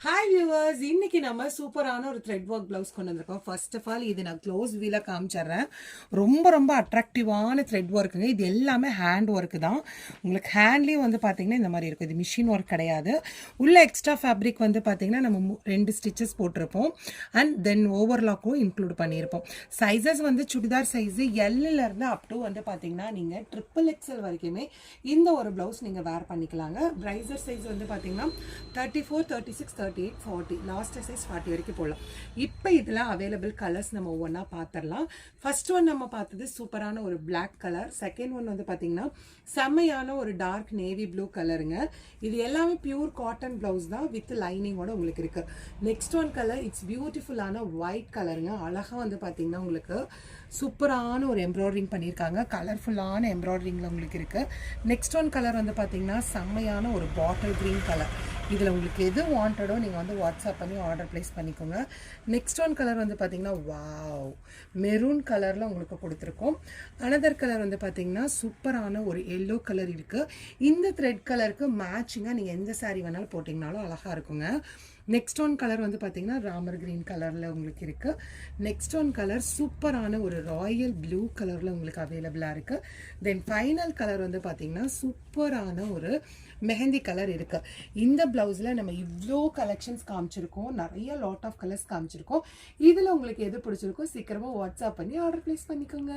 Hi viewers, இன்னைக்கு நம்ம சூப்பரான ஒரு த்ரெட் ஒர்க் பிளவுஸ் கொண்டு வந்திருக்கோம். ஃபர்ஸ்ட் ஆஃப் ஆல் இது நான் க்ளோஸ் வீல காமிச்சிடுறேன். ரொம்ப அட்ராக்டிவான த்ரெட் ஒர்க்குங்க. இது எல்லாமே ஹேண்ட் ஒர்க்கு தான். உங்களுக்கு ஹேண்ட்லேயும் வந்து பார்த்தீங்கன்னா இந்த மாதிரி இருக்கும். இது மிஷின் ஒர்க் கிடையாது. உள்ள எக்ஸ்ட்ரா ஃபேப்ரிக் வந்து பார்த்தீங்கன்னா நம்ம 2 ஸ்டிச்சஸ் போட்டிருப்போம். அண்ட் தென் ஓவர்லாக்கும் இன்க்ளூட் பண்ணியிருப்போம். சைஸஸ் வந்து சுடிதார் சைஸு எல்லிருந்து அப் டு வந்து பார்த்தீங்கன்னா நீங்கள் XXL வரைக்குமே இந்த ஒரு ப்ளவுஸ் நீங்கள் வேர் பண்ணிக்கலாங்க. ப்ரைசர் சைஸ் வந்து பார்த்தீங்கன்னா 34, 36, 38, 40 லாஸ்ட் சைஸ் 40 வரைக்கும் போடலாம். இப்போ இதில் அவைலபிள் கலர்ஸ் நம்ம ஒவ்வொன்றா பார்த்துடலாம். ஃபர்ஸ்ட் ஒன் நம்ம பார்த்தது சூப்பரான ஒரு பிளாக் கலர். செகண்ட் ஒன் வந்து பார்த்தீங்கன்னா செம்மையான ஒரு டார்க் நேவி ப்ளூ கலருங்க. இது எல்லாமே பியூர் காட்டன் பிளவுஸ் தான் வித் லைனிங்கோட உங்களுக்கு இருக்கு. நெக்ஸ்ட் ஒன் கலர் இட்ஸ் பியூட்டிஃபுல்லான ஒயிட் கலருங்க. அழகாக வந்து பார்த்தீங்கன்னா உங்களுக்கு சூப்பரான ஒரு எம்ப்ராய்டரிங் பண்ணியிருக்காங்க. கலர்ஃபுல்லான எம்ப்ராய்டரிங்கில் உங்களுக்கு இருக்கு. நெக்ஸ்ட் ஒன் கலர் வந்து பார்த்தீங்கன்னா செம்மையான ஒரு பாட்டில் க்ரீன் கலர். இதில் உங்களுக்கு எது வாண்டடோ நீங்கள் வந்து வாட்ஸ்அப் பண்ணி ஆர்டர் ப்ளேஸ் பண்ணிக்கோங்க. நெக்ஸ்ட் ஒன் கலர் வந்து பார்த்தீங்கன்னா வாவ் மெரூன் கலரில் உங்களுக்கு கொடுத்துருக்கோம். அனதர் கலர் வந்து பார்த்தீங்கன்னா சூப்பரான ஒரு எல்லோ கலர் இருக்குது. இந்த த்ரெட் கலருக்கு மேட்சிங்காக நீங்கள் எந்த சாரீ வேணாலும் போட்டிங்கனாலும் அழகாக இருக்குங்க. நெக்ஸ்ட் ஒன் கலர் வந்து பார்த்தீங்கன்னா ராமர் கிரீன் கலரில் உங்களுக்கு இருக்குது. நெக்ஸ்ட் ஒன் கலர் சூப்பரான ஒரு ராயல் ப்ளூ கலரில் உங்களுக்கு அவைலபிளாக இருக்குது. தென் ஃபைனல் கலர் வந்து பார்த்தீங்கன்னா சூப்பரான ஒரு மெஹந்தி கலர் இருக்குது. இந்த ப்ளவுஸில் நம்ம இவ்வளோ கலெக்ஷன்ஸ் காமிச்சிருக்கோம். நிறைய லாட் ஆஃப் கலர்ஸ் காமிச்சிருக்கோம். இதில் உங்களுக்கு எது பிடிச்சிருக்கோ சீக்கிரமாக வாட்ஸ்அப் பண்ணி ஆர்டர் ப்ளேஸ் பண்ணிக்கோங்க.